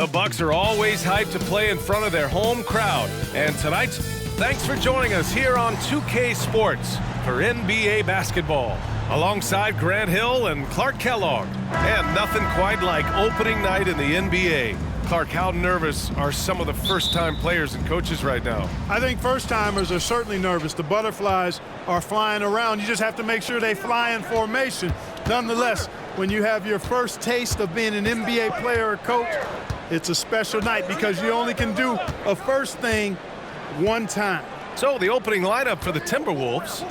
The Bucks are always hyped to play in front of their home crowd. And tonight, thanks for joining us here on 2K Sports for NBA basketball. Alongside Grant Hill and Clark Kellogg. And nothing quite like opening night in the NBA. Clark, how nervous are some of the first-time players and coaches right now? I think first-timers are certainly nervous. The butterflies are flying around. You just have to make sure they fly in formation. Nonetheless, when you have your first taste of being an NBA player or coach, it's a special night because you only can do a first thing one time. So the opening lineup for the Timberwolves.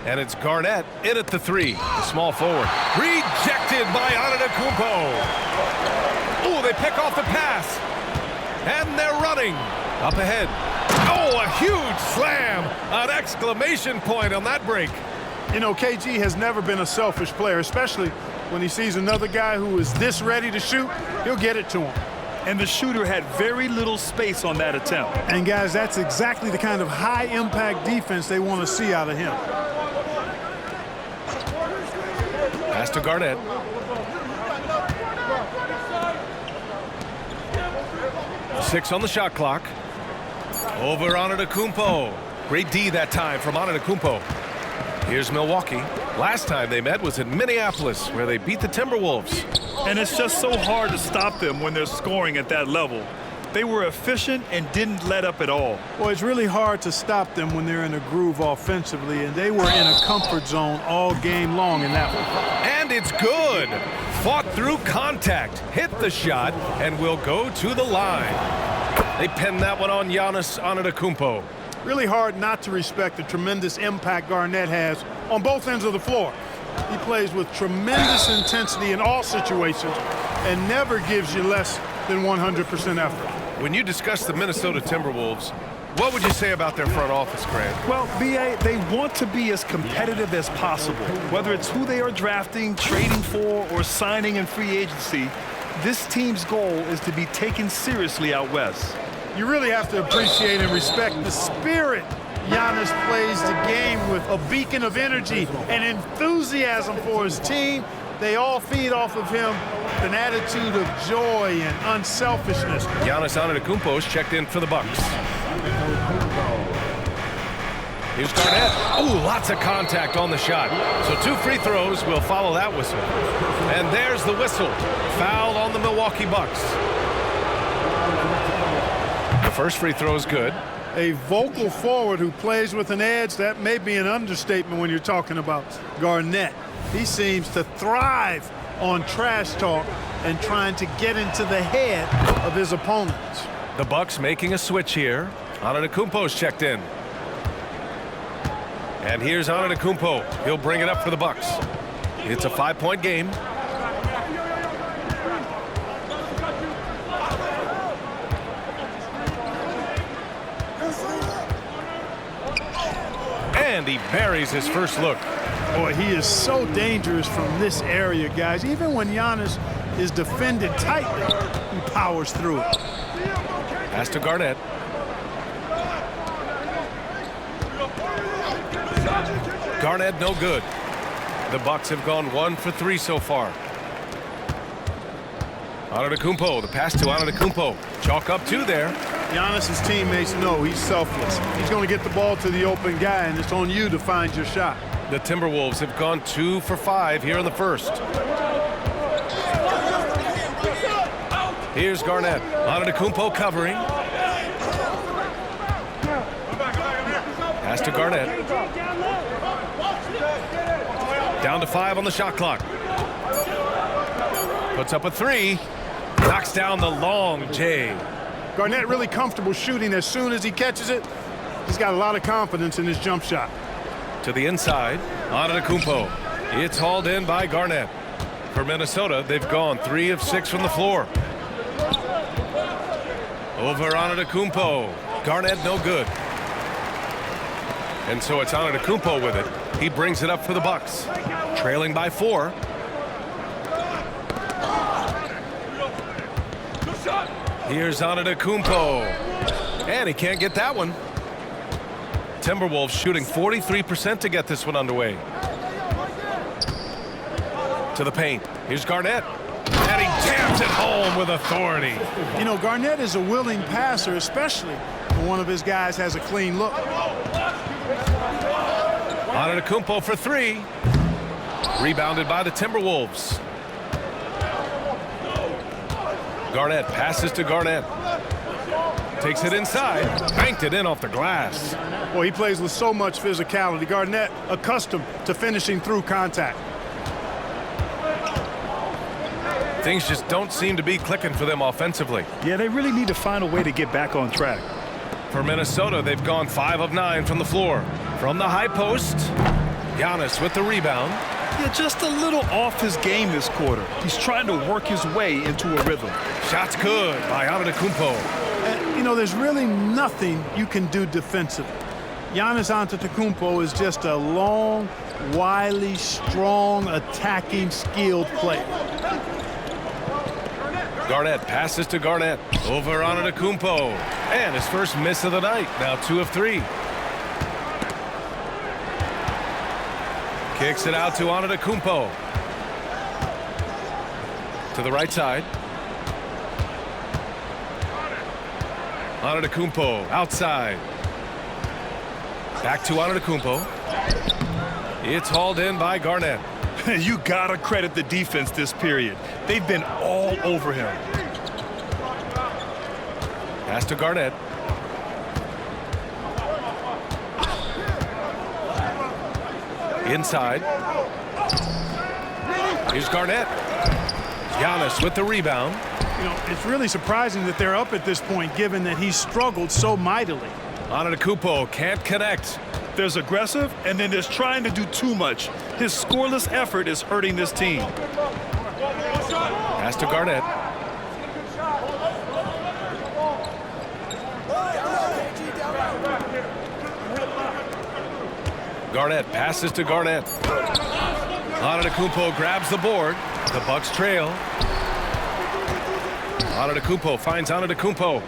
And it's Garnett in at the three. The small forward. Rejected by Antetokounmpo. Oh, they pick off the pass. And they're running. Up ahead. Oh, a huge slam. An exclamation point on that break. You know, KG has never been a selfish player, especially when he sees another guy who is this ready to shoot. He'll get it to him. And the shooter had very little space on that attempt. And, guys, that's exactly the kind of high-impact defense they want to see out of him. Pass to Garnett. Six on the shot clock. Over Antetokounmpo. Great D that time from Antetokounmpo. Here's Milwaukee. Last time they met was in Minneapolis, where they beat the Timberwolves. And it's just so hard to stop them when they're scoring at that level. They were efficient and didn't let up at all. Well, it's really hard to stop them when they're in a groove offensively, and they were in a comfort zone all game long in that one. And it's good. Fought through contact, hit the shot, and will go to the line. They pinned that one on Giannis Antetokounmpo. Really hard not to respect the tremendous impact Garnett has on both ends of the floor. He plays with tremendous intensity in all situations and never gives you less than 100% effort. When you discuss the Minnesota Timberwolves, what would you say about their front office, Grant? Well, B.A., they want to be as competitive as possible. Whether it's who they are drafting, trading for, or signing in free agency, this team's goal is to be taken seriously out west. You really have to appreciate and respect the spirit Giannis plays the game with, a beacon of energy and enthusiasm for his team. They all feed off of him an attitude of joy and unselfishness. Giannis Antetokounmpo is checked in for the Bucks. Here's Garnett. Ooh, lots of contact on the shot. So 2 free throws will follow that whistle. And there's the whistle. Foul on the Milwaukee Bucks. The first free throw is good. A vocal forward who plays with an edge, that may be an understatement when you're talking about Garnett. He seems to thrive on trash talk and trying to get into the head of his opponents. The Bucks making a switch here. Antetokounmpo's checked in. And here's Antetokounmpo. He'll bring it up for the Bucks. It's a 5-point game. And he buries his first look. Boy, he is so dangerous from this area, guys. Even when Giannis is defended tightly, he powers through it. Pass to Garnett. Garnett no good. The Bucks have gone 1 for 3 so far. Antetokounmpo, the pass to Antetokounmpo. Chalk up 2 there. Giannis's teammates know he's selfless. He's going to get the ball to the open guy, and it's on you to find your shot. The Timberwolves have gone 2 for 5 here in the first. Here's Garnett. Antetokounmpo covering. Pass to Garnett. Down to 5 on the shot clock. Puts up a 3. Knocks down the long J. Garnett really comfortable shooting as soon as he catches it. He's got a lot of confidence in his jump shot. To the inside, Antetokounmpo. It's hauled in by Garnett. For Minnesota, they've gone 3 of 6 from the floor. Over Antetokounmpo. Garnett no good. And so it's Antetokounmpo with it. He brings it up for the Bucks. Trailing by 4. Here's Antetokounmpo. And he can't get that one. Timberwolves shooting 43% to get this one underway. To the paint. Here's Garnett. And he jams it home with authority. You know, Garnett is a willing passer, especially when one of his guys has a clean look. Antetokounmpo for three. Rebounded by the Timberwolves. Garnett passes to Garnett. Takes it inside. Banked it in off the glass. Well, he plays with so much physicality. Garnett accustomed to finishing through contact. Things just don't seem to be clicking for them offensively. Yeah, they really need to find a way to get back on track. For Minnesota, they've gone 5 of 9 from the floor. From the high post, Giannis with the rebound. Yeah, just a little off his game this quarter. He's trying to work his way into a rhythm. Shot's good by Antetokounmpo. You know, there's really nothing you can do defensively. Giannis Antetokounmpo is just a long, wily, strong, attacking, skilled player. Garnett passes to Garnett. Over Antetokounmpo. And his first miss of the night. Now 2 of 3. Kicks it out to Antetokounmpo. To the right side. Antetokounmpo outside. Back to Antetokounmpo. It's hauled in by Garnett. You gotta credit the defense this period. They've been all over him. Pass to Garnett. Inside. Here's Garnett. Giannis with the rebound. You know, it's really surprising that they're up at this point, given that he's struggled so mightily. Antetokounmpo can't connect. There's aggressive, and then there's trying to do too much. His scoreless effort is hurting this team. Pass to Garnett. Garnett passes to Garnett. Antetokounmpo grabs the board. The Bucks trail. Antetokounmpo finds Antetokounmpo.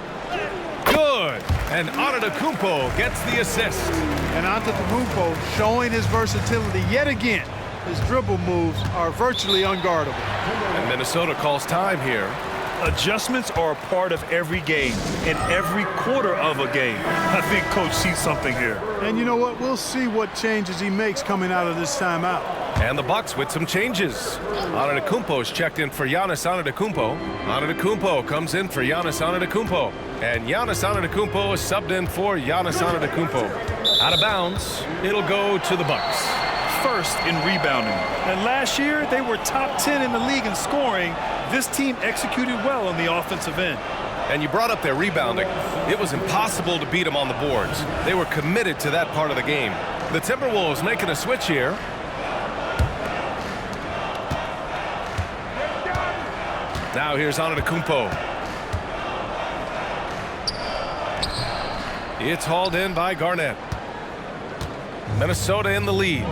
Good! And Antetokounmpo gets the assist. And Antetokounmpo showing his versatility yet again. His dribble moves are virtually unguardable. And Minnesota calls time here. Adjustments are a part of every game, and every quarter of a game. I think Coach sees something here. And you know what? We'll see what changes he makes coming out of this timeout. And the Bucks with some changes. Antetokounmpo's checked in for Giannis Antetokounmpo. Antetokounmpo comes in for Giannis Antetokounmpo. And Giannis Antetokounmpo is subbed in for Giannis Antetokounmpo. Out of bounds, it'll go to the Bucks. First in rebounding. And last year, they were top 10 in the league in scoring. This team executed well on the offensive end. And you brought up their rebounding. It was impossible to beat them on the boards. They were committed to that part of the game. The Timberwolves making a switch here. Now here's Antetokounmpo. It's hauled in by Garnett. Minnesota in the lead.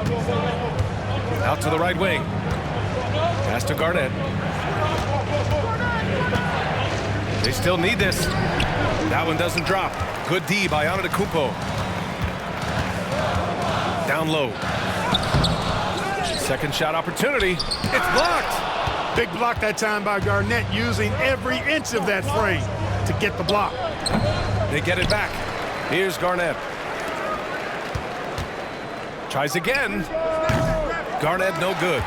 Out to the right wing. Pass to Garnett. They still need this. That one doesn't drop. Good D by Antetokounmpo. Down low. Second shot opportunity. It's blocked. Big block that time by Garnett, using every inch of that frame to get the block. They get it back. Here's Garnett. Tries again. Garnett no good.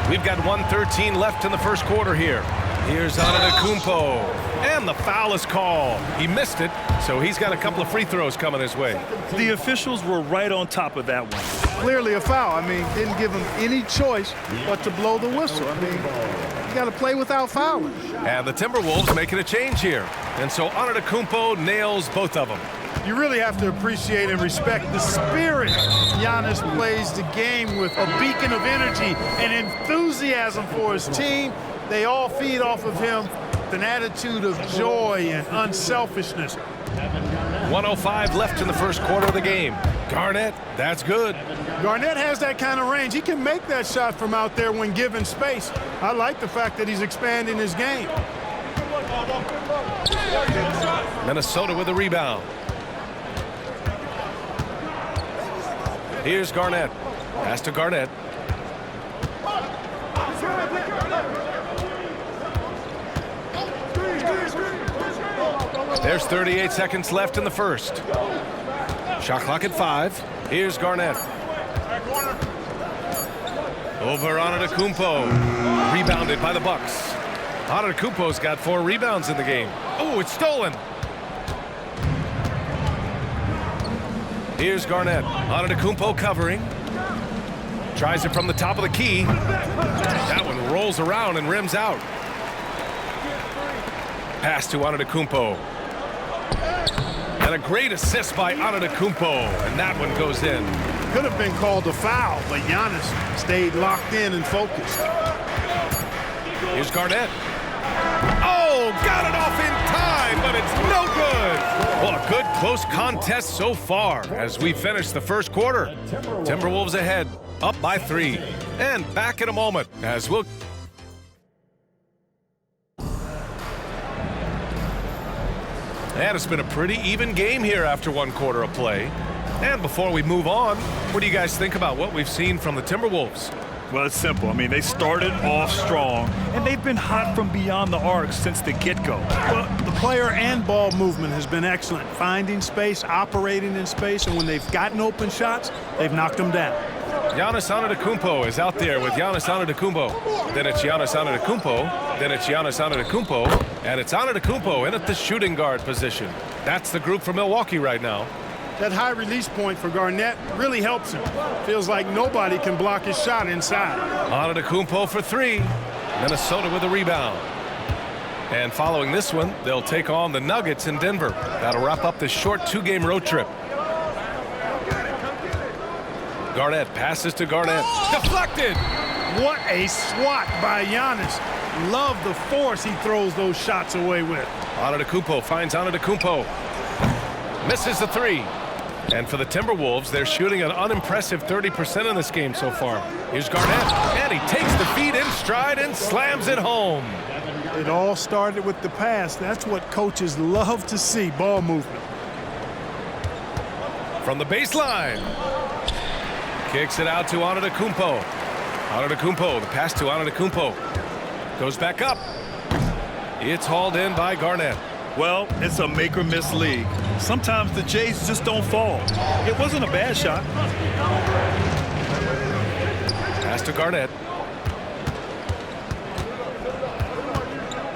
We've got 1:13 left in the first quarter here. Here's Antetokounmpo. And the foul is called. He missed it, so he's got a couple of free throws coming his way. The officials were right on top of that one. Clearly a foul. I mean, didn't give him any choice but to blow the whistle. I mean, you got to play without fouling. And the Timberwolves making a change here. And so Antetokounmpo nails both of them. You really have to appreciate and respect the spirit Giannis plays the game with, a beacon of energy and enthusiasm for his team. They all feed off of him with an attitude of joy and unselfishness. 1:05 left in the first quarter of the game. Garnett, that's good. Garnett has that kind of range. He can make that shot from out there when given space. I like the fact that he's expanding his game. Minnesota with a rebound. Here's Garnett. Pass to Garnett. There's 38 seconds left in the first. Shot clock at 5. Here's Garnett. Over Antetokounmpo. Rebounded by the Bucks. Antetokounmpo's got 4 rebounds in the game. Oh, it's stolen. Here's Garnett. Antetokounmpo covering. Tries it from the top of the key. That one rolls around and rims out. Pass to Antetokounmpo. And a great assist by Antetokounmpo. And that one goes in. Could have been called a foul, but Giannis stayed locked in and focused. Here's Garnett. Oh, got it off in time, but it's no good. Well, a good close contest so far as we finish the first quarter. Timberwolves ahead, up by 3. And back in a moment as we'll... And it's been a pretty even game here after 1 quarter of play. And before we move on, what do you guys think about what we've seen from the Timberwolves? Well, it's simple. I mean, they started off strong, and they've been hot from beyond the arc since the get-go. Well, the player and ball movement has been excellent. Finding space, operating in space, and when they've gotten open shots, they've knocked them down. Giannis Antetokounmpo is out there with Giannis Antetokounmpo. Then it's Giannis Antetokounmpo. Then it's Giannis Antetokounmpo. And it's Antetokounmpo in at the shooting guard position. That's the group for Milwaukee right now. That high release point for Garnett really helps him. Feels like nobody can block his shot inside. Antetokounmpo for 3. Minnesota with a rebound. And following this one, they'll take on the Nuggets in Denver. That'll wrap up this short 2-game road trip. Garnett passes to Garnett. Deflected! What a swat by Giannis. Love the force he throws those shots away with. Antetokounmpo finds Antetokounmpo. Misses the 3. And for the Timberwolves, they're shooting an unimpressive 30% in this game so far. Here's Garnett, and he takes the feed in stride and slams it home. It all started with the pass. That's what coaches love to see, ball movement. From the baseline. Kicks it out to Antetokounmpo. Antetokounmpo, the pass to Antetokounmpo. Goes back up. It's hauled in by Garnett. Well, it's a make-or-miss league. Sometimes the Jays just don't fall. It wasn't a bad shot. Pass to Garnett.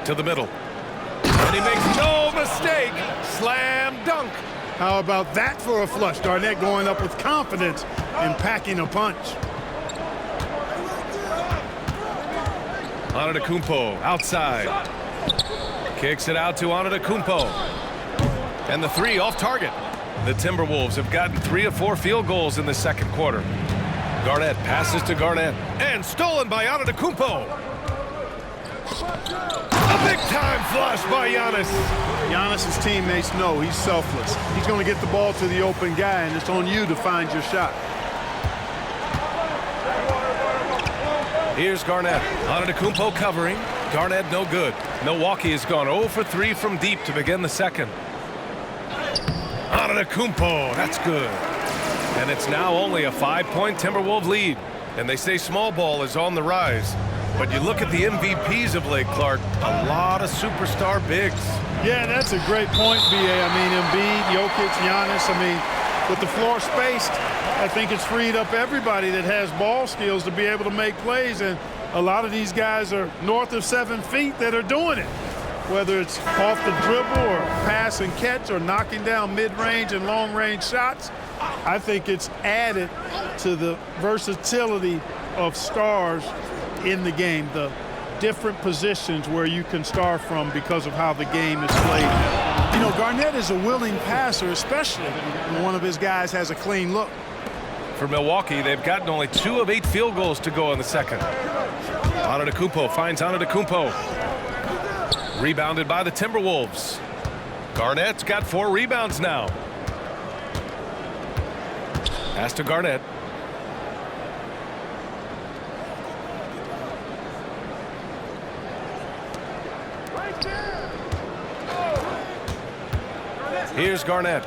To the middle. And he makes no mistake. Slam dunk. How about that for a flush? Garnett going up with confidence and packing a punch. Antetokounmpo outside. Kicks it out to Antetokounmpo. And the 3 off target. The Timberwolves have gotten 3 of 4 field goals in the second quarter. Garnett passes to Garnett. And stolen by Antetokounmpo. A big-time flush by Giannis. Giannis' teammates know he's selfless. He's going to get the ball to the open guy, and it's on you to find your shot. Here's Garnett. Antetokounmpo covering. Garnett no good. Milwaukee has gone 0 for 3 from deep to begin the second. Antetokounmpo, that's good. And it's now only a 5-point Timberwolves lead. And they say small ball is on the rise. But you look at the MVPs of late, Clark, a lot of superstar bigs. Yeah, that's a great point, B.A. I mean, Embiid, Jokic, Giannis. I mean, with the floor spaced, I think it's freed up everybody that has ball skills to be able to make plays. And a lot of these guys are north of 7 feet that are doing it. Whether it's off the dribble or pass and catch or knocking down mid-range and long-range shots, I think it's added to the versatility of stars in the game, the different positions where you can star from because of how the game is played. You know, Garnett is a willing passer, especially when one of his guys has a clean look. For Milwaukee, they've gotten only 2 of 8 field goals to go in the second. Antetokounmpo finds Antetokounmpo. Rebounded by the Timberwolves. Garnett's got 4 rebounds now. Pass to Garnett. Here's Garnett.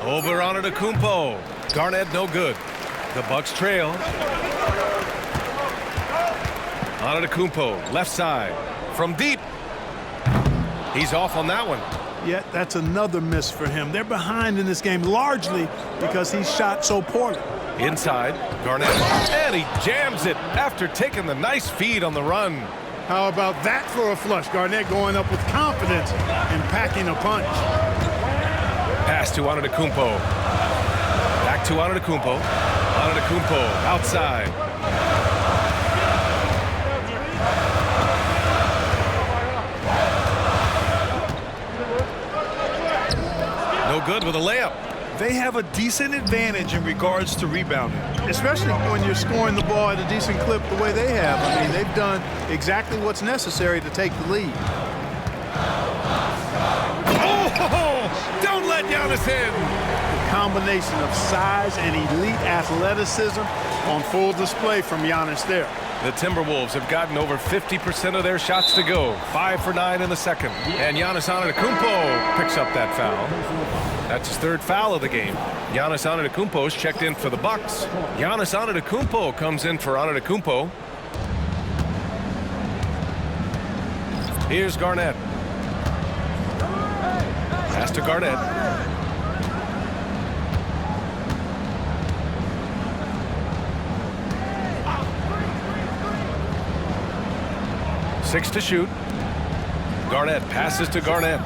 Over Antetokounmpo. Garnett no good. The Bucks trail. Antetokounmpo, left side. From deep. He's off on that one. Yet that's another miss for him. They're behind in this game largely because he shot so poorly. Inside, Garnett. And he jams it after taking the nice feed on the run. How about that for a flush? Garnett going up with confidence and packing a punch. Pass to Antetokounmpo. Back to Antetokounmpo. Antetokounmpo outside. No good with a layup. They have a decent advantage in regards to rebounding. Especially when you're scoring the ball at a decent clip the way they have. I mean, they've done exactly what's necessary to take the lead. Oh, don't let Giannis in. The combination of size and elite athleticism on full display from Giannis there. The Timberwolves have gotten over 50% of their shots to go. 5 for 9 in the second. And Giannis Antetokounmpo picks up that foul. That's his third foul of the game. Giannis Antetokounmpo's checked in for the Bucks. Giannis Antetokounmpo comes in for Antetokounmpo. Here's Garnett. Pass to Garnett. Six to shoot. Garnett passes to Garnett.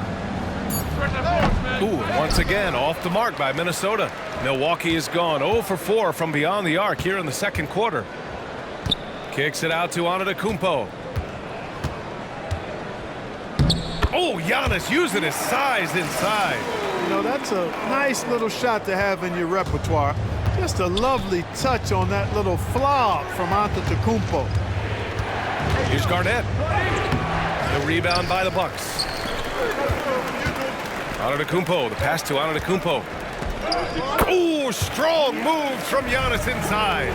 Ooh, once again off the mark by Minnesota. Milwaukee is gone 0 for 4 from beyond the arc here in the second quarter. Kicks it out to Antetokounmpo. Oh, Giannis using his size inside. You know, that's a nice little shot to have in your repertoire. Just a lovely touch on that little flop from Antetokounmpo. Here's Garnett. The rebound by the Bucks. Antetokounmpo, the pass to Antetokounmpo. Oh, strong move from Giannis inside.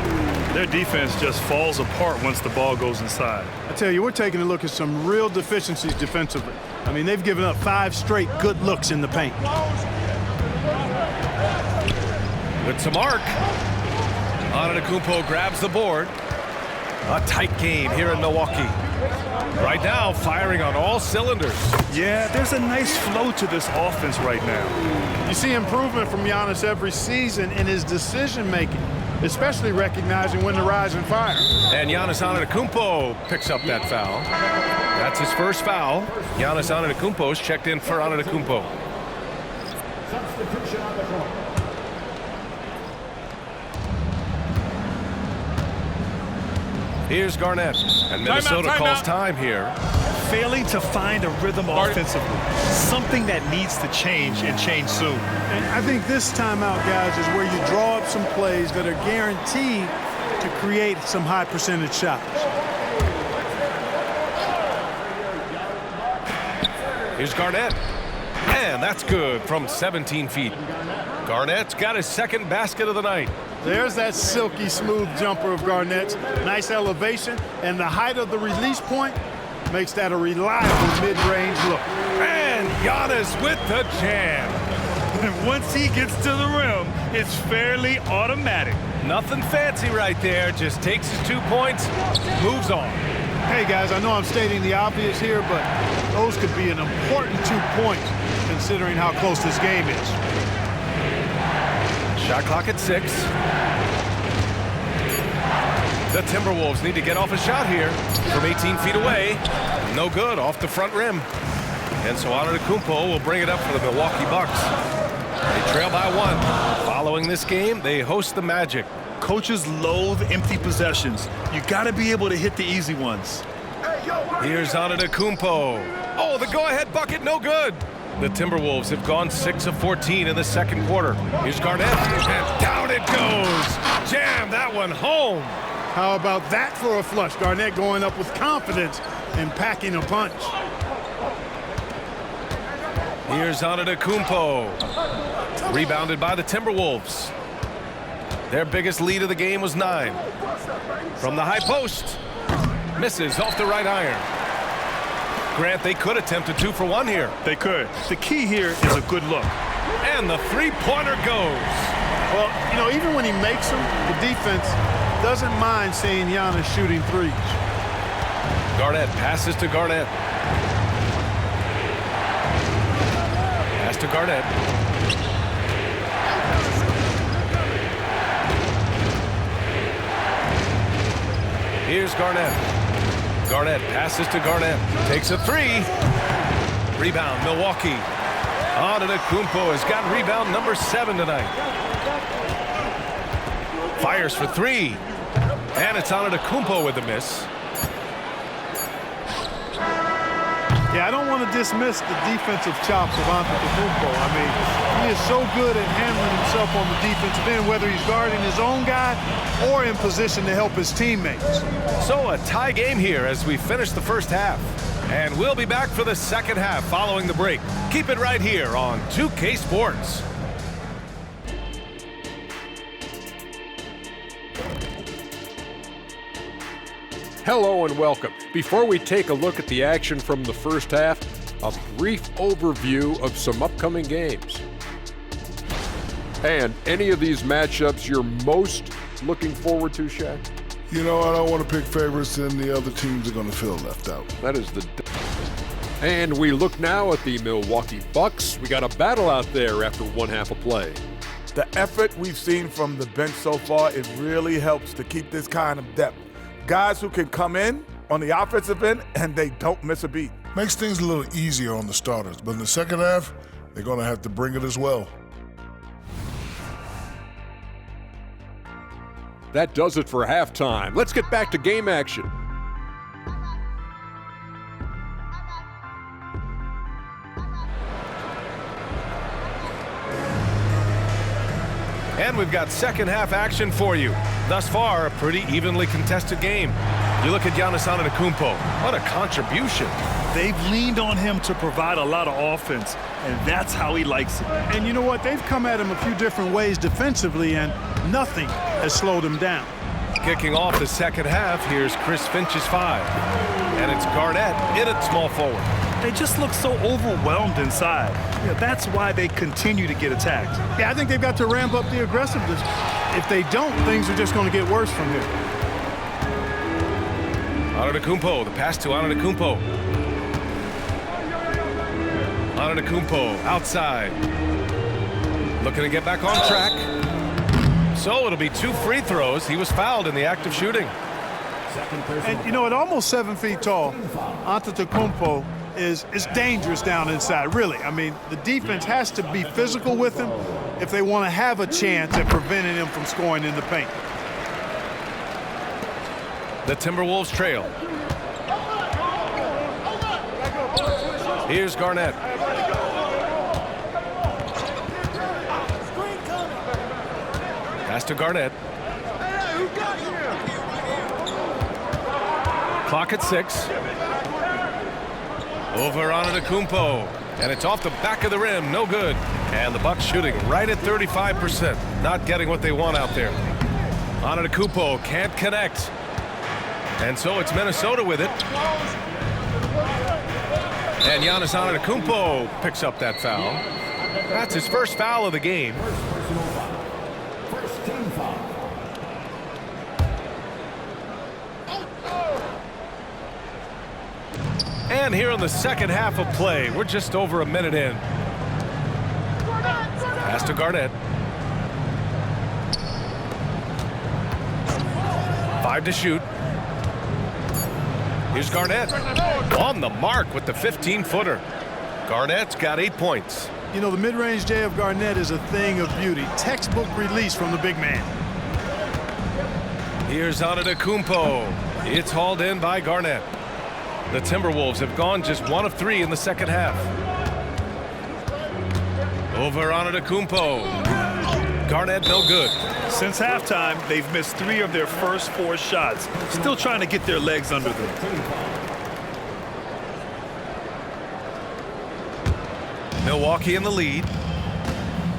Their defense just falls apart once the ball goes inside. I tell you, we're taking a look at some real deficiencies defensively. I mean, they've given up 5 straight good looks in the paint. Good to mark. Antetokounmpo grabs the board. A tight game here in Milwaukee. Right now, firing on all cylinders. Yeah, there's a nice flow to this offense right now. You see improvement from Giannis every season in his decision-making, especially recognizing when to rise and fire. And Giannis Antetokounmpo picks up that foul. That's his first foul. Giannis Antetokounmpo's checked in for Antetokounmpo. Substitution on the court. Here's Garnett, and Minnesota calls time here. Failing to find a rhythm offensively. Something that needs to change and change soon. And I think this timeout, guys, is where you draw up some plays that are guaranteed to create some high percentage shots. Here's Garnett, and that's good from 17 feet. Garnett's got his second basket of the night. There's that silky smooth jumper of Garnett's. Nice elevation, and the height of the release point makes that a reliable mid-range look. And Giannis with the jam. And once he gets to the rim, it's fairly automatic. Nothing fancy right there, just takes his 2 points, moves on. Hey guys, I know I'm stating the obvious here, but those could be an important 2 points considering how close this game is. Shot clock at 6. The Timberwolves need to get off a shot here from 18 feet away. No good, off the front rim. And so Antetokounmpo will bring it up for the Milwaukee Bucks. They trail by 1. Following this game, they host the Magic. Coaches loathe empty possessions. You got to be able to hit the easy ones. Here's Antetokounmpo. Oh, the go-ahead bucket, no good. The Timberwolves have gone 6 of 14 in the second quarter. Here's Garnett, and down it goes. Jam that one home. How about that for a flush? Garnett going up with confidence and packing a punch. Here's Antetokounmpo. Rebounded by the Timberwolves. Their biggest lead of the game was 9. From the high post. Misses off the right iron. Grant, they could attempt a 2 for 1 here. They could. The key here is a good look. And the three-pointer goes. Well, you know, even when he makes them, the defense doesn't mind seeing Giannis shooting threes. Garnett passes to Garnett. Pass to Garnett. Here's Garnett. Garnett passes to Garnett. Takes a three. Rebound, Milwaukee. Antetokounmpo has got rebound number 7 tonight. Fires for three. And it's Antetokounmpo with the miss. Yeah, I don't want to dismiss the defensive chops of Antetokounmpo. I mean, he is so good at handling himself on the defensive end, whether he's guarding his own guy or in position to help his teammates. So a tie game here as we finish the first half. And we'll be back for the second half following the break. Keep it right here on 2K Sports. Hello and welcome. Before we take a look at the action from the first half, a brief overview of some upcoming games. And any of these matchups you're most looking forward to, Shaq? You know, I don't want to pick favorites, and the other teams are going to feel left out. That is the... And we look now at the Milwaukee Bucks. We got a battle out there after one half of play. The effort we've seen from the bench so far, it really helps to keep this kind of depth. Guys who can come in on the offensive end and they don't miss a beat. Makes things a little easier on the starters, but in the second half, they're going to have to bring it as well. That does it for halftime. Let's get back to game action. And we've got second half action for you. Thus far, a pretty evenly contested game. You look at Giannis Antetokounmpo. What a contribution. They've leaned on him to provide a lot of offense, and that's how he likes it. And you know what? They've come at him a few different ways defensively, and nothing has slowed him down. Kicking off the second half, here's Chris Finch's 5. And it's Garnett in at small forward. They just look so overwhelmed inside. Yeah, that's why they continue to get attacked. Yeah, I think they've got to ramp up the aggressiveness. If they don't, things are just going to get worse from here. Antetokounmpo, the pass to Antetokounmpo. Antetokounmpo outside. Looking to get back on track. So it'll be 2 free throws. He was fouled in the act of shooting. And, you know, at almost 7 feet tall, Antetokounmpo is dangerous down inside, really. I mean, the defense has to be physical with him if they want to have a chance at preventing him from scoring in the paint. The Timberwolves trail. Here's Garnett. Pass to Garnett. Clock at 6. Over Antetokounmpo. And it's off the back of the rim. No good. And the Bucks shooting right at 35%. Not getting what they want out there. Antetokounmpo can't connect. And so it's Minnesota with it. And Giannis Antetokounmpo picks up that foul. That's his first foul of the game. And here in the second half of play, we're just over a minute in. Pass to Garnett. 5 to shoot. Here's Garnett. On the mark with the 15-footer. Garnett's got 8 points. You know, the mid-range J of Garnett is a thing of beauty. Textbook release from the big man. Here's Antetokounmpo. It's hauled in by Garnett. The Timberwolves have gone just 1 of 3 in the second half. Over Antetokounmpo. Garnett no good. Since halftime, they've missed 3 of their first 4 shots. Still trying to get their legs under them. Milwaukee in the lead.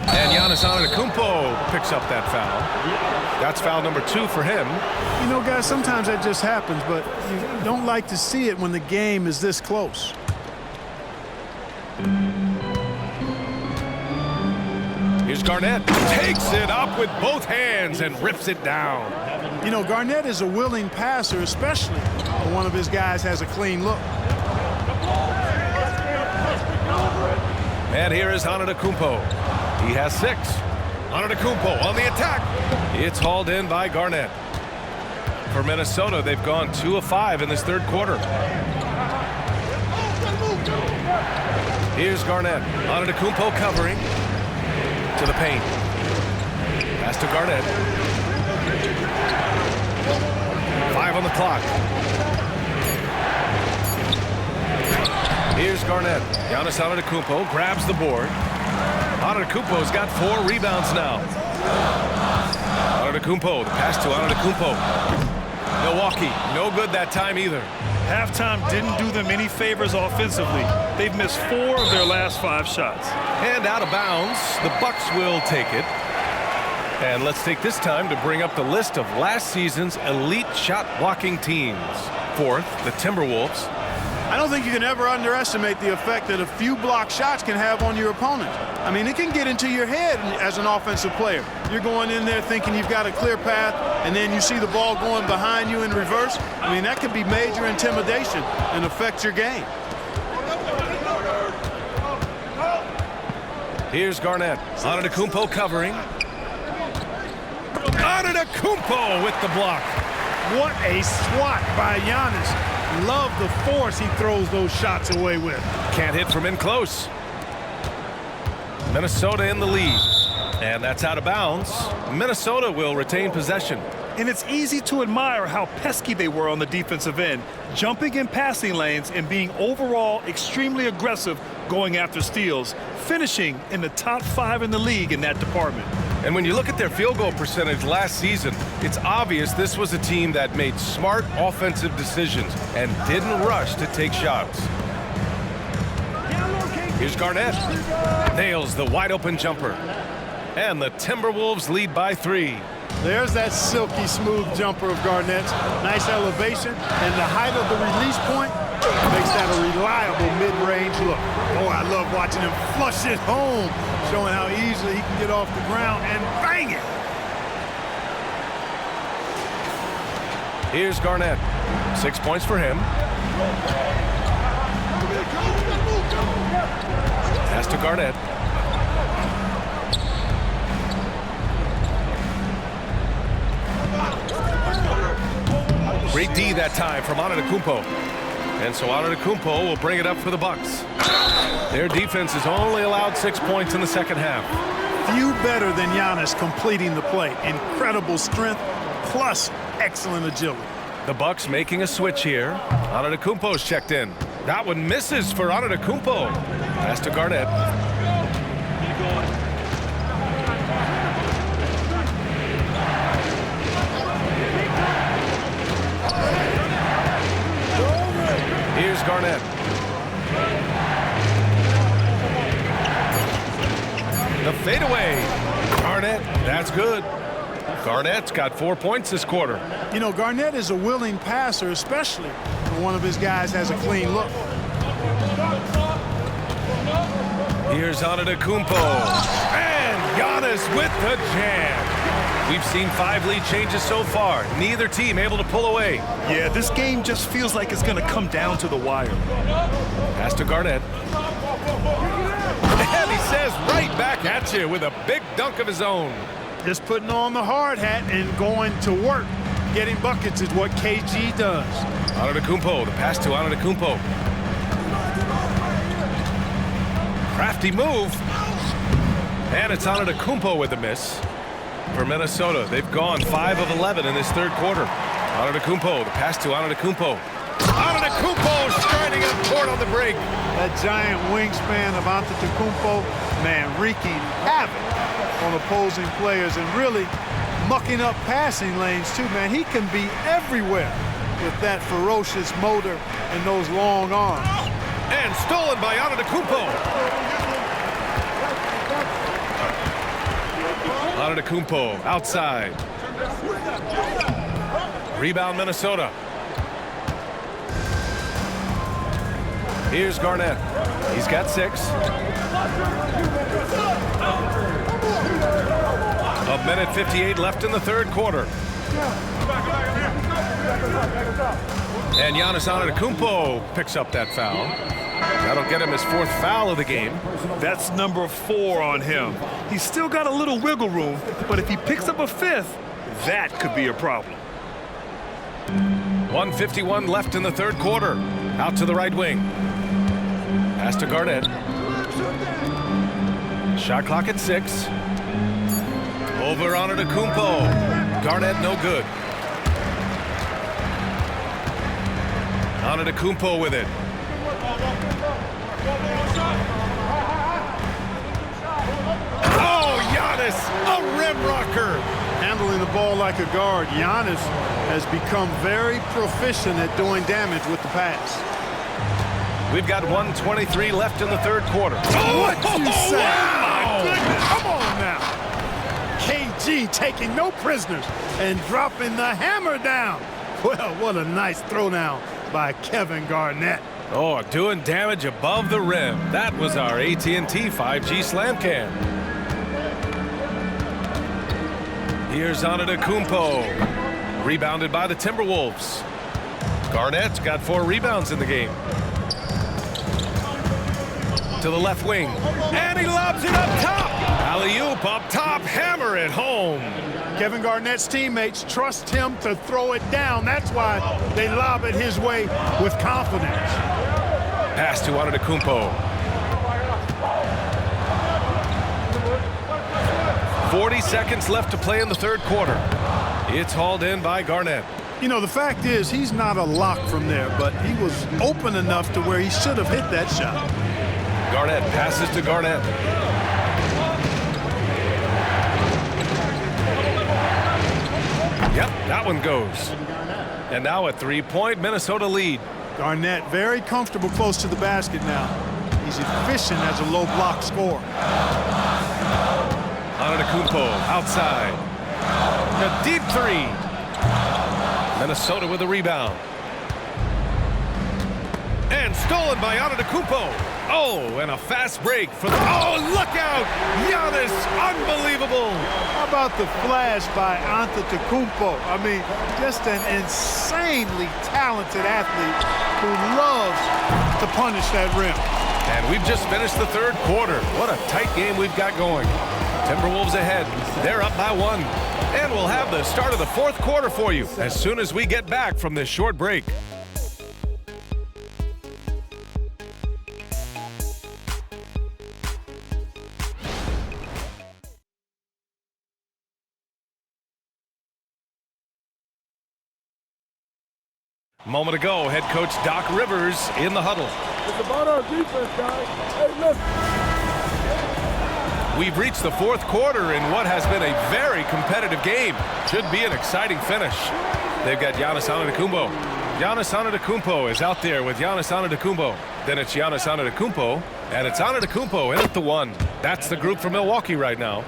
And Giannis Antetokounmpo picks up that foul. That's foul number 2 for him. You know, guys, sometimes that just happens, but you don't like to see it when the game is this close. Here's Here's Garnett. Takes it up with both hands and rips it down. You know, Garnett is a willing passer, especially when one of his guys has a clean look. And here is Antetokounmpo. He has 6. Antetokounmpo on the attack. It's hauled in by Garnett. For Minnesota, they've gone 2 of 5 in this third quarter. Here's Garnett. Antetokounmpo covering to the paint. Pass to Garnett. 5 on the clock. Here's Garnett. Giannis Antetokounmpo grabs the board. Antetokounmpo's got 4 rebounds now. Antetokounmpo, the pass to Antetokounmpo. Milwaukee, no good that time either. Halftime didn't do them any favors offensively. They've missed 4 of their last 5 shots. And out of bounds, the Bucks will take it. And let's take this time to bring up the list of last season's elite shot blocking teams. 4th, the Timberwolves. I don't think you can ever underestimate the effect that a few block shots can have on your opponent. I mean, it can get into your head as an offensive player. You're going in there thinking you've got a clear path, and then you see the ball going behind you in reverse. I mean, that could be major intimidation and affect your game. Here's Garnett. Antetokounmpo covering. Antetokounmpo with the block. What a swat by Giannis. Love the force he throws those shots away with. Can't hit from in close. Minnesota in the lead. And that's out of bounds. Minnesota will retain possession. And it's easy to admire how pesky they were on the defensive end, jumping in passing lanes and being overall extremely aggressive going after steals, finishing in the top 5 in the league in that department. And when you look at their field goal percentage last season, it's obvious this was a team that made smart offensive decisions and didn't rush to take shots. Here's Garnett. Nails the wide open jumper. And the Timberwolves lead by 3. There's that silky smooth jumper of Garnett's. Nice elevation, and the height of the release point makes that a reliable mid-range look. Oh, I love watching him flush it home, showing how easily he can get off the ground and bang it. Here's Garnett. 6 points for him. Pass to Garnett. Great D that time from Antetokounmpo. And so Antetokounmpo will bring it up for the Bucks. Their defense has only allowed 6 points in the second half. Few better than Giannis completing the play. Incredible strength plus excellent agility. The Bucks making a switch here. Antetokounmpo's checked in. That one misses for Antetokounmpo. Pass to Garnett. Here's Garnett. The fadeaway. Garnett, that's good. Garnett's got 4 points this quarter. You know, Garnett is a willing passer, especially when one of his guys has a clean look. Here's Antetokounmpo. And Giannis with the jam. We've seen 5 lead changes so far. Neither team able to pull away. Yeah, this game just feels like it's going to come down to the wire. Pass to Garnett. And he says right back at you with a big dunk of his own. Just putting on the hard hat and going to work. Getting buckets is what KG does. Antetokounmpo, the pass to Antetokounmpo. Crafty move. And it's Antetokounmpo with the miss. For Minnesota, they've gone 5 of 11 in this third quarter. Antetokounmpo, the pass to Antetokounmpo. Antetokounmpo striding up court on the break. That giant wingspan of Antetokounmpo, man, wreaking havoc on opposing players and really mucking up passing lanes too, man. He can be everywhere with that ferocious motor and those long arms. And stolen by Antetokounmpo. Antetokounmpo outside. Rebound Minnesota. Here's Garnett. He's got 6. A minute 58 left in the third quarter. And Giannis Antetokounmpo picks up that foul. That'll get him his 4th foul of the game. That's number 4 on him. He's still got a little wiggle room, but if he picks up a 5th, that could be a problem. 1:51 left in the third quarter. Out to the right wing. Pass to Garnett. Shot clock at 6. Over Antetokounmpo. Garnett no good. Antetokounmpo with it. Oh, Giannis, a rim rocker. Handling the ball like a guard, Giannis has become very proficient at doing damage with the pass. We've got 1:23 left in the third quarter. Oh, what you say? Wow. My goodness, come on now. KG taking no prisoners and dropping the hammer down. Well, what a nice throwdown by Kevin Garnett. Oh, doing damage above the rim. That was our AT&T 5G slam cam. Here's Antetokounmpo. Rebounded by the Timberwolves. Garnett's got 4 rebounds in the game. To the left wing. And he lobs it up top. Alley-oop up top. Hammer it home. Kevin Garnett's teammates trust him to throw it down. That's why they lob it his way with confidence. Pass to Antetokounmpo. 40 seconds left to play in the third quarter. It's hauled in by Garnett. You know, the fact is he's not a lock from there, but he was open enough to where he should have hit that shot. Garnett passes to Garnett. Yep, that one goes. And now a 3-point Minnesota lead. Garnett very comfortable close to the basket now. He's efficient as a low block scorer. Antetokounmpo outside. A deep 3. Minnesota with a rebound. And stolen by Antetokounmpo. Oh, and a fast break for the... Oh, look out! Giannis, unbelievable! How about the flash by Antetokounmpo? I mean, just an insanely talented athlete who loves to punish that rim. And we've just finished the third quarter. What a tight game we've got going. Timberwolves ahead. They're up by 1. And we'll have the start of the fourth quarter for you as soon as we get back from this short break. Moment ago, head coach Doc Rivers in the huddle. It's about our defense, guys. Hey, listen. We've reached the fourth quarter in what has been a very competitive game. Should be an exciting finish. They've got Giannis Antetokounmpo. Giannis Antetokounmpo is out there with Giannis Antetokounmpo. Then it's Giannis Antetokounmpo, and it's Antetokounmpo in at the 1. That's the group for Milwaukee right now.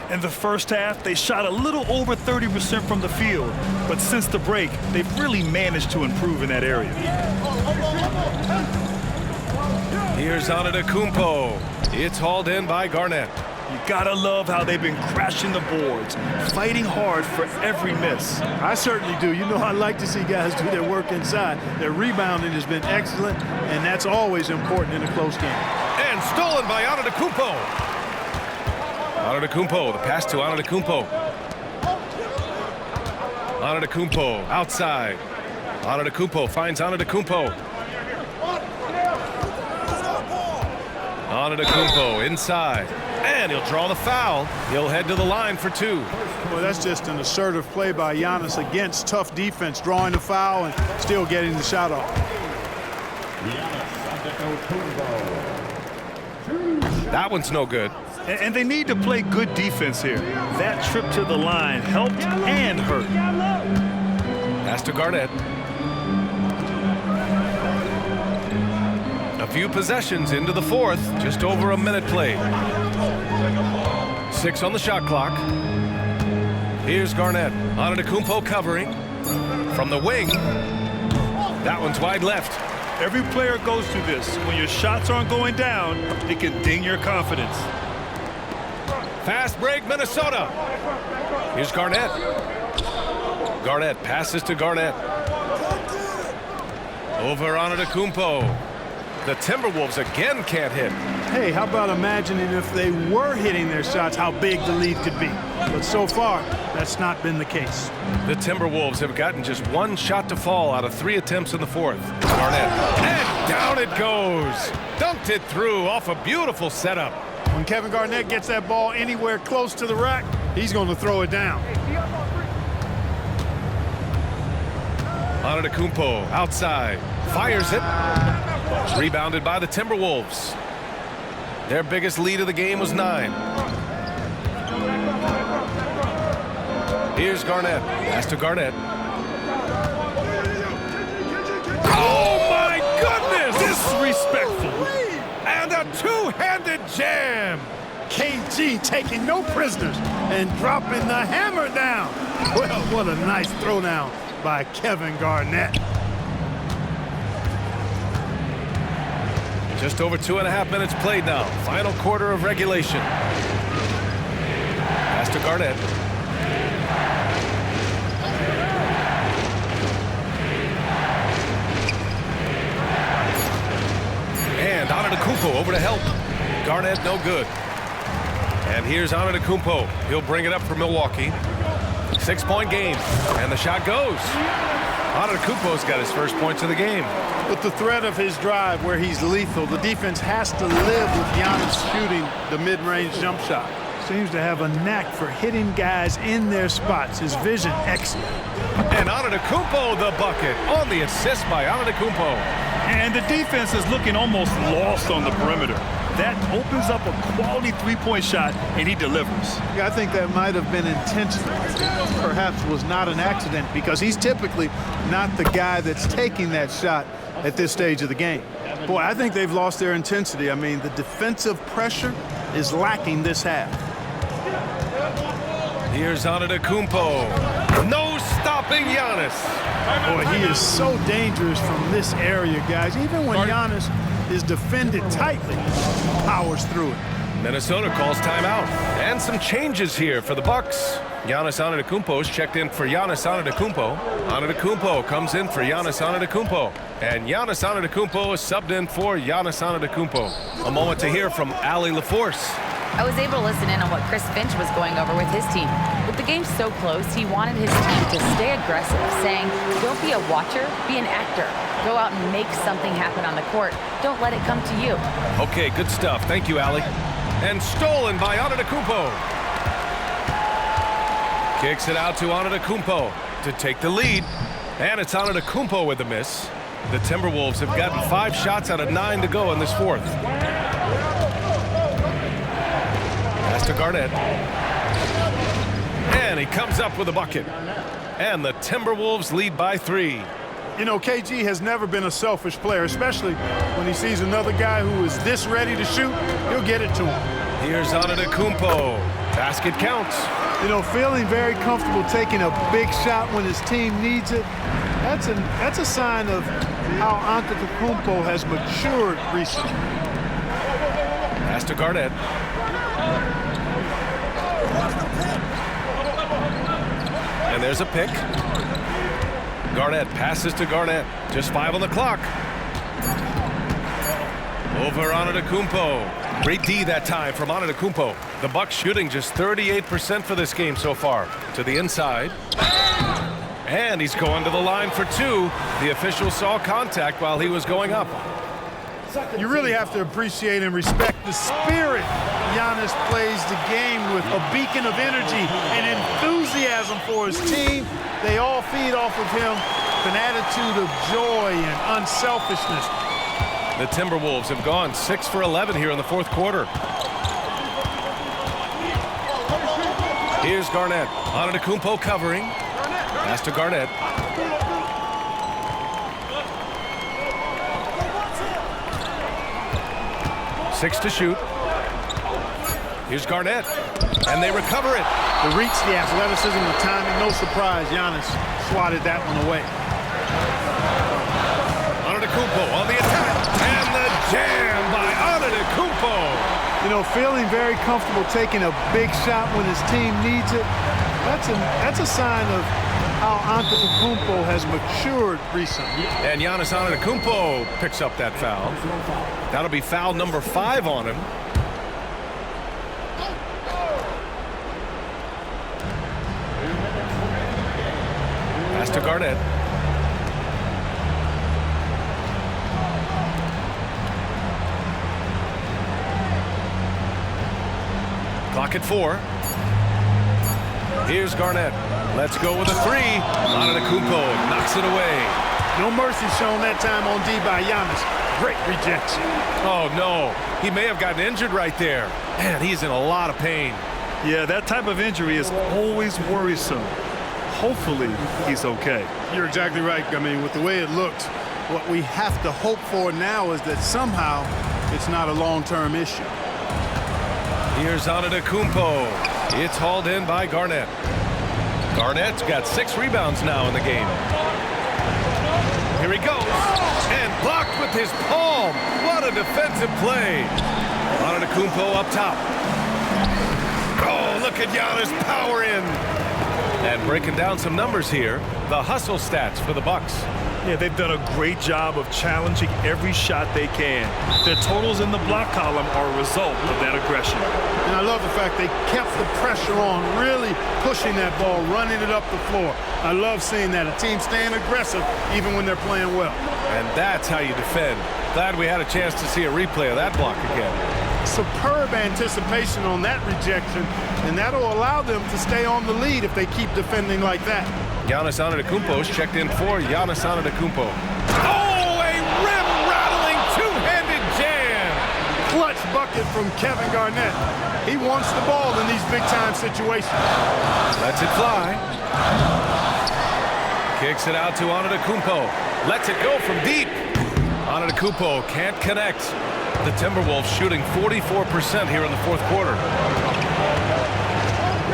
In the first half, they shot a little over 30% from the field, but since the break, they've really managed to improve in that area. Here's Antetokounmpo. It's hauled in by Garnett. You gotta love how they've been crashing the boards, fighting hard for every miss. I certainly do. You know, I like to see guys do their work inside. Their rebounding has been excellent, and that's always important in a close game. And stolen by Antetokounmpo. Antetokounmpo, the pass to Antetokounmpo. Antetokounmpo outside. Antetokounmpo finds Antetokounmpo. Antetokounmpo inside. And he'll draw the foul. He'll head to the line for 2. Well, that's just an assertive play by Giannis against tough defense, drawing the foul and still getting the shot off. That one's no good. And they need to play good defense here. That trip to the line helped and hurt. Pass to Garnett. A few possessions into the fourth, just over a minute played. 6 on the shot clock. Here's Garnett. Antetokounmpo covering. From the wing. That one's wide left. Every player goes through this. When your shots aren't going down, it can ding your confidence. Fast break, Minnesota. Here's Garnett. Garnett passes to Garnett. Over Antetokounmpo. The Timberwolves again can't hit. Hey, how about imagining if they were hitting their shots, how big the lead could be. But so far, that's not been the case. The Timberwolves have gotten just one shot to fall out of 3 attempts in the fourth. Garnett, and down it goes. Dunked it through off a beautiful setup. When Kevin Garnett gets that ball anywhere close to the rack, he's going to throw it down. Antetokounmpo outside, fires it. Rebounded by the Timberwolves. Their biggest lead of the game was 9. Here's Garnett. Pass to Garnett. Oh my goodness! Disrespectful. And a two-handed jam. KG taking no prisoners and dropping the hammer down. Well, what a nice throwdown by Kevin Garnett. Just over 2.5 minutes played now. Final quarter of regulation. Pass to Garnett. And Antetokounmpo over to help. Garnett no good. And here's Antetokounmpo. He'll bring it up for Milwaukee. 6-point game. And the shot goes. Antetokounmpo's got his first points of the game. With the threat of his drive where he's lethal, the defense has to live with Giannis shooting the mid-range jump shot. Seems to have a knack for hitting guys in their spots. His vision excellent. And Antetokounmpo the bucket on the assist by Antetokounmpo. And the defense is looking almost lost on the perimeter. That opens up a quality three-point shot, and he delivers. Yeah, I think that might have been intentional. Perhaps was not an accident because he's typically not the guy that's taking that shot at this stage of the game. Boy, I think they've lost their intensity. I mean, the defensive pressure is lacking this half. Here's Antetokounmpo. No stopping Giannis. Boy, he is so dangerous from this area, guys. Even when Giannis is defended tightly, powers through it. Minnesota calls timeout. And some changes here for the Bucks. Giannis Antetokounmpo's checked in for Giannis Antetokounmpo. Antetokounmpo comes in for Giannis Antetokounmpo. And Giannis Antetokounmpo is subbed in for Giannis Antetokounmpo. A moment to hear from Allie LaForce. I was able to listen in on what Chris Finch was going over with his team. With the game so close, he wanted his team to stay aggressive, saying, don't be a watcher, be an actor. Go out and make something happen on the court. Don't let it come to you. Okay, good stuff. Thank you, Allie. And stolen by Antetokounmpo. Kicks it out to Antetokounmpo to take the lead. And it's Antetokounmpo with the miss. The Timberwolves have gotten 5 shots out of 9 to go in this fourth. Pass to Garnett. And he comes up with a bucket. And the Timberwolves lead by 3. You know, KG has never been a selfish player, especially when he sees another guy who is this ready to shoot, he'll get it to him. Here's Antetokounmpo. Basket counts. You know, feeling very comfortable taking a big shot when his team needs it, that's a sign of how Antetokounmpo has matured recently. Pass to Garnett. And there's a pick. Garnett passes to Garnett. Just 5 on the clock. Over Antetokounmpo. Great D that time from Antetokounmpo. The Bucks shooting just 38% for this game so far. To the inside. And he's going to the line for 2. The official saw contact while he was going up. You really have to appreciate and respect the spirit Giannis plays the game with. A beacon of energy and enthusiasm for his team. They all feed off of him. An attitude of joy and unselfishness. The Timberwolves have gone 6 for 11 here in the fourth quarter. Here's Garnett. Antetokounmpo covering. Pass to Garnett. Six to shoot. Here's Garnett. And they recover it. The reach, the athleticism, the timing, no surprise. Giannis swatted that one away. Antetokounmpo on the attack. And the jam by Antetokounmpo. You know, feeling very comfortable taking a big shot when his team needs it. That's a sign of how Antetokounmpo has matured recently. And Giannis Antetokounmpo picks up that foul. That'll be foul number 5 on him. Pass to Garnett. Clock at 4. Here's Garnett. Let's go with a 3. Antetokounmpo knocks it away. No mercy shown that time on D by Giannis. Great rejection. Oh, no. He may have gotten injured right there. Man, he's in a lot of pain. Yeah, that type of injury is always worrisome. Hopefully, he's okay. You're exactly right. I mean, with the way it looked, what we have to hope for now is that somehow it's not a long-term issue. Here's Antetokounmpo. It's hauled in by Garnett. Garnett's got 6 rebounds now in the game. Here he goes. And blocked with his palm. What a defensive play. Antetokounmpo up top. Oh, look at Giannis power in. And breaking down some numbers here, the hustle stats for the Bucks. Yeah, they've done a great job of challenging every shot they can. Their totals in the block column are a result of that aggression. And I love the fact they kept the pressure on, really pushing that ball, running it up the floor. I love seeing that, a team staying aggressive even when they're playing well. And that's how you defend. Glad we had a chance to see a replay of that block again. Superb anticipation on that rejection, and that'll allow them to stay on the lead if they keep defending like that. Giannis Antetokounmpo's checked in for Giannis Antetokounmpo. Oh, a rim-rattling two-handed jam! Clutch bucket from Kevin Garnett. He wants the ball in these big-time situations. Lets it fly. Kicks it out to Antetokounmpo. Lets it go from deep. Antetokounmpo can't connect. The Timberwolves shooting 44% here in the fourth quarter.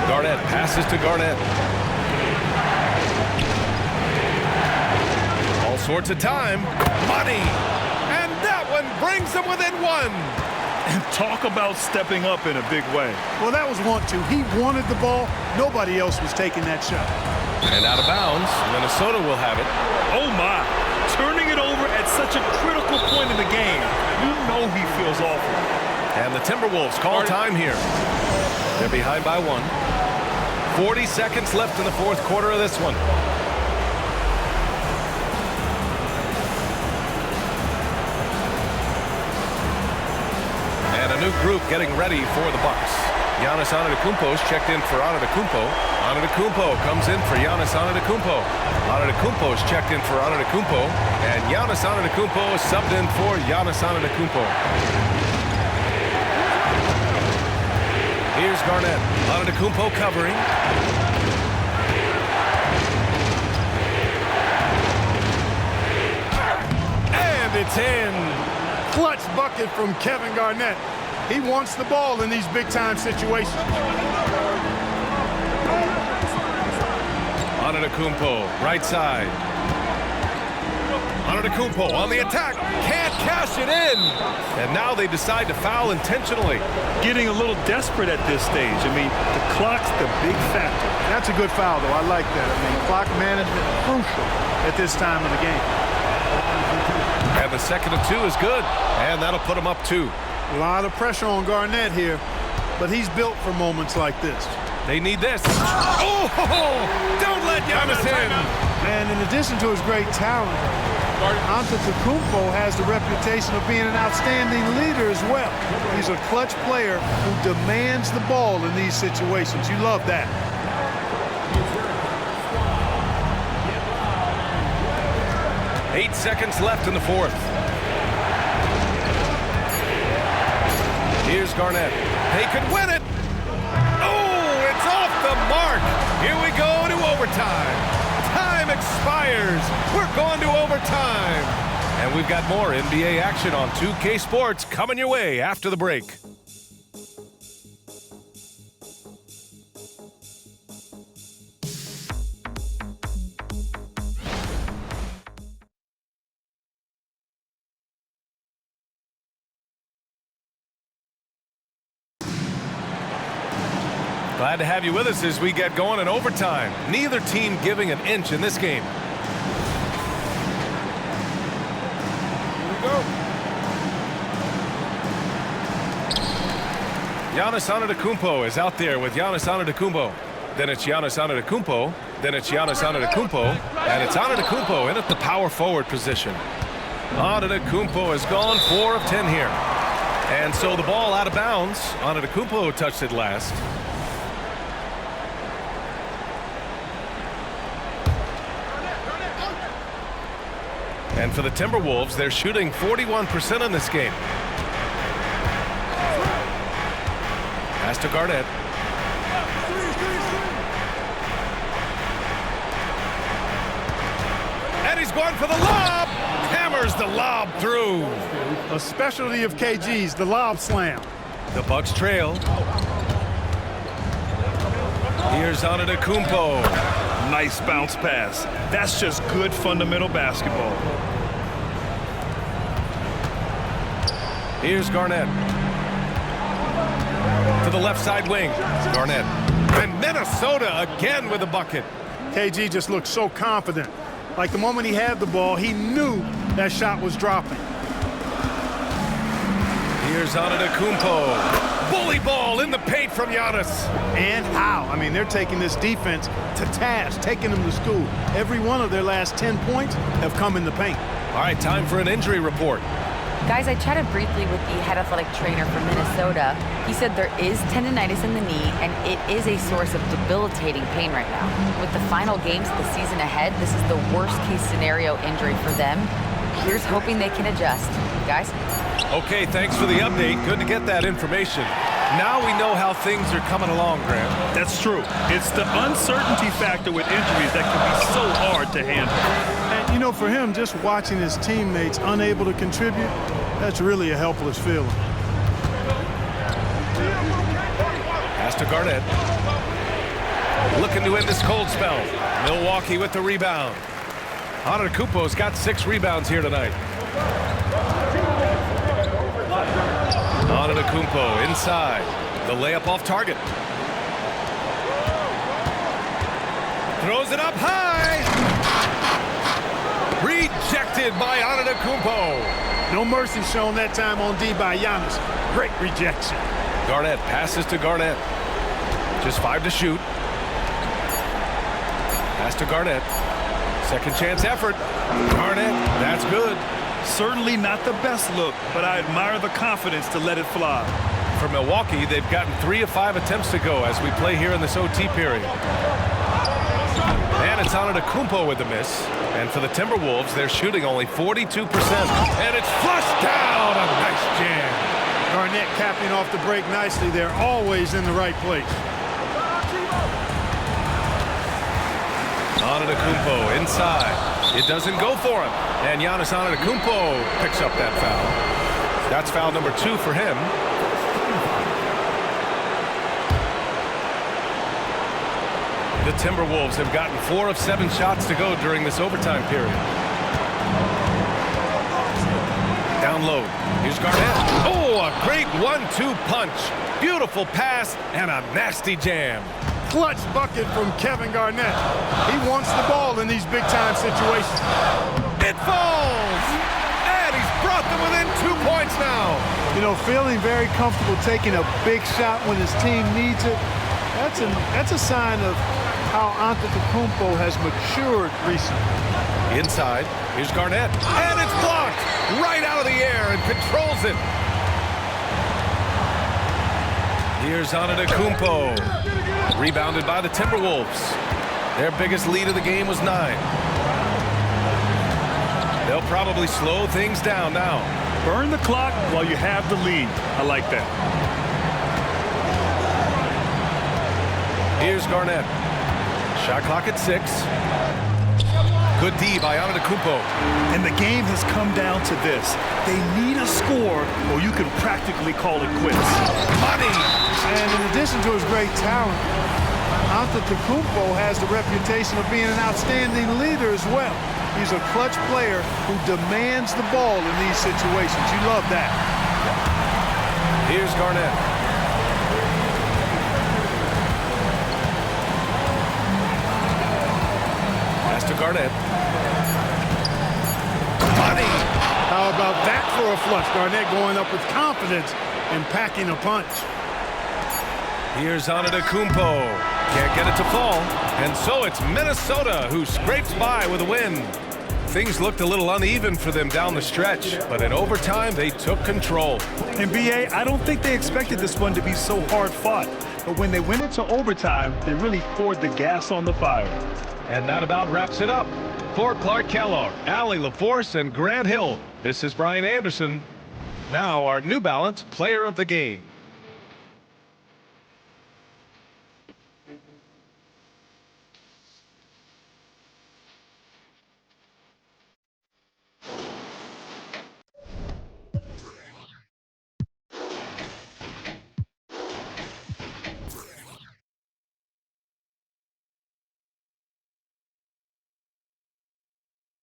Garnett passes to Garnett. All sorts of time. Money. And that one brings them within 1. And talk about stepping up in a big way. Well, that was 1-2. He wanted the ball. Nobody else was taking that shot. And out of bounds. Minnesota will have it. Oh, my. Turning it over at such a critical point in the game. You know he feels awful. And the Timberwolves call time here. They're behind by 1. 40 seconds left in the fourth quarter of this one. And a new group getting ready for the Bucks. Giannis Antetokounmpo's checked in for Antetokounmpo. Antetokounmpo comes in for Giannis Antetokounmpo. Antetokounmpo's checked in for Antetokounmpo. And Giannis Antetokounmpo is subbed in for Giannis Antetokounmpo. Here's Garnett. Antetokounmpo covering. And it's in. Clutch bucket from Kevin Garnett. He wants the ball in these big-time situations. Antetokounmpo, right side. Antetokounmpo on the attack. Can't cash it in. And now they decide to foul intentionally. Getting a little desperate at this stage. I mean, the clock's the big factor. That's a good foul, though. I like that. I mean, clock management crucial at this time of the game. And the second of 2 is good. And that'll put him up 2. A lot of pressure on Garnett here, but he's built for moments like this. They need this. Oh! Don't let Giannis in. And in addition to his great talent, Antetokounmpo has the reputation of being an outstanding leader as well. He's a clutch player who demands the ball in these situations. You love that. Eight seconds left in the fourth. Here's Garnett. They could win it. Oh, it's off the mark. Here we go to overtime. Time expires. We're going to overtime. And we've got more NBA action on 2K Sports coming your way after the break. Glad to have you with us as we get going in overtime. Neither team giving an inch in this game. Here we go. Giannis Antetokounmpo is out there with Giannis Antetokounmpo. Then it's Giannis Antetokounmpo. Then it's Giannis Antetokounmpo. And it's Antetokounmpo in at the power forward position. Antetokounmpo has gone 4 of 10 here. And so the ball out of bounds. Antetokounmpo touched it last. And for the Timberwolves, they're shooting 41% in this game. Pass to Garnett. And he's going for the lob. Hammers the lob through. A specialty of KG's, the lob slam. The Bucks trail. Here's Antetokounmpo. Nice bounce pass. That's just good fundamental basketball. Here's Garnett. To the left side wing. Garnett. And Minnesota again with a bucket. KG just looked so confident. Like the moment he had the ball, he knew that shot was dropping. Here's Antetokounmpo. Bully ball in the paint from Giannis. And how? I mean, they're taking this defense to task, taking them to school. Every one of their last 10 points have come in the paint. All right, time for an injury report. Guys, I chatted briefly with the head athletic trainer from Minnesota. He said there is tendonitis in the knee, and it is a source of debilitating pain right now. With the final games of the season ahead, this is the worst-case scenario injury for them. Here's hoping they can adjust. Guys? Okay, thanks for the update. Good to get that information. Now we know how things are coming along, Graham. That's true. It's the uncertainty factor with injuries that can be so hard to handle. And, you know, for him, just watching his teammates unable to contribute, that's really a helpless feeling. Pass to Garnett. Looking to end this cold spell. Milwaukee with the rebound. Antetokounmpo's got 6 rebounds here tonight. Antetokounmpo inside. The layup off target. Throws it up high. Rejected by Antetokounmpo. No mercy shown that time on D by Giannis. Great rejection. Garnett passes to Garnett. Just 5 to shoot. Pass to Garnett. Second chance effort. Garnett, that's good. Certainly not the best look, but I admire the confidence to let it fly. For Milwaukee, they've gotten 3 of 5 attempts to go as we play here in this OT period. And it's Antetokounmpo with the miss. And for the Timberwolves, they're shooting only 42%. And it's flushed down. A nice jam. Garnett capping off the break nicely. They're always in the right place. Antetokounmpo inside. It doesn't go for him. And Giannis Antetokounmpo picks up that foul. That's foul number 2 for him. The Timberwolves have gotten 4 of 7 shots to go during this overtime period. Down low. Here's Garnett. Oh, a great 1-2 punch. Beautiful pass and a nasty jam. Clutch bucket from Kevin Garnett. He wants the ball in these big-time situations. It falls! And he's brought them within 2 points now. You know, feeling very comfortable taking a big shot when his team needs it. That's a sign of how Antetokounmpo has matured recently. Inside, here's Garnett. And it's blocked right out of the air and controls it. Here's Antetokounmpo. Rebounded by the Timberwolves. Their biggest lead of the game was 9. They'll probably slow things down now. Burn the clock while you have the lead. I like that. Here's Garnett. Shot clock at 6. Good D by Antetokounmpo. And the game has come down to this. They need a score, or you can practically call it quits. Money! And in addition to his great talent, Antetokounmpo has the reputation of being an outstanding leader as well. He's a clutch player who demands the ball in these situations. You love that. Here's Garnett. Garnett. Money! How about that for a flush? Garnett going up with confidence and packing a punch. Here's Antetokounmpo. Can't get it to fall. And so it's Minnesota who scrapes by with a win. Things looked a little uneven for them down the stretch, but in overtime they took control. And BA, I don't think they expected this one to be so hard fought. But when they went into overtime, they really poured the gas on the fire. And that about wraps it up. For Clark Kellogg, Allie LaForce, and Grant Hill, this is Brian Anderson. Now our New Balance Player of the Game.